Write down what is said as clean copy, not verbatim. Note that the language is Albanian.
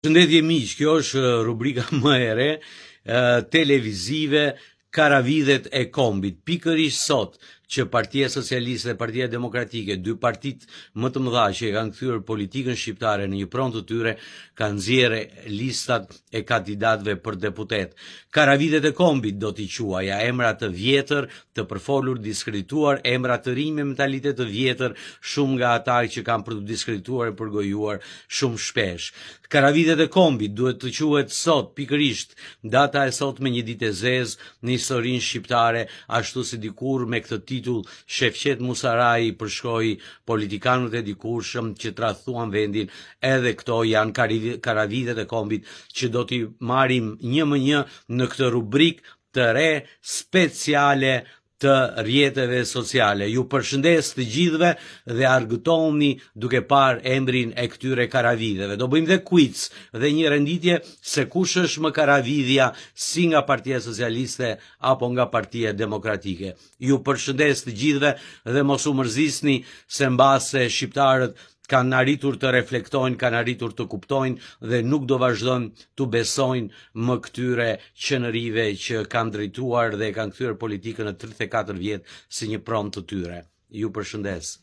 Përshëndetje miq, kjo është rubrika më e re televizive Karavidhet e Kombit. Pikërisht sot që Partia Socialiste dhe Partia Demokratike, dy partit më të mëdha që e kanë kthyer politikën shqiptare në një pronë të tyre, kanë nxjerrë listat e kandidatëve për deputet. Karavidhet e Kombit do t'i quaja, emra të vjetër, të përfolur, diskredituar, emra të rinj me mentalitet të vjetër, shumë nga ata që kanë për të diskredituar e përgojuar shumë shpesh. Karavidhet e Kombit duhet të quhet sot, pikërisht data e sot me një ditë e zezë në historinë shqiptare, ashtu si dikur me këtë titull Shefqet Musarai përshkroi politikanët e dikurshëm që tradhtuan vendin, edhe këto janë karavidhet e Kombit që do t'i marrim një më një në këtë rubrikë të re speciale të rrjeteve sociale. Ju përshëndes të gjithëve dhe argëtohuni duke parë emrin e këtyre karavidheve. Do bëjmë dhe quiz dhe një renditje se kush është më karavidhja, si nga Partia Socialiste apo nga Partia Demokratike. Ju përshëndes të gjithëve dhe mos u mërzisni se mbase shqiptarët kanë arritur të reflektojnë, kanë arritur të kuptojnë dhe nuk do vazhdojnë të besojnë më këtyre qenërive që kanë drejtuar dhe kanë kthyer politikën në 34 vjet si një pronë të tyre. Ju përshëndes.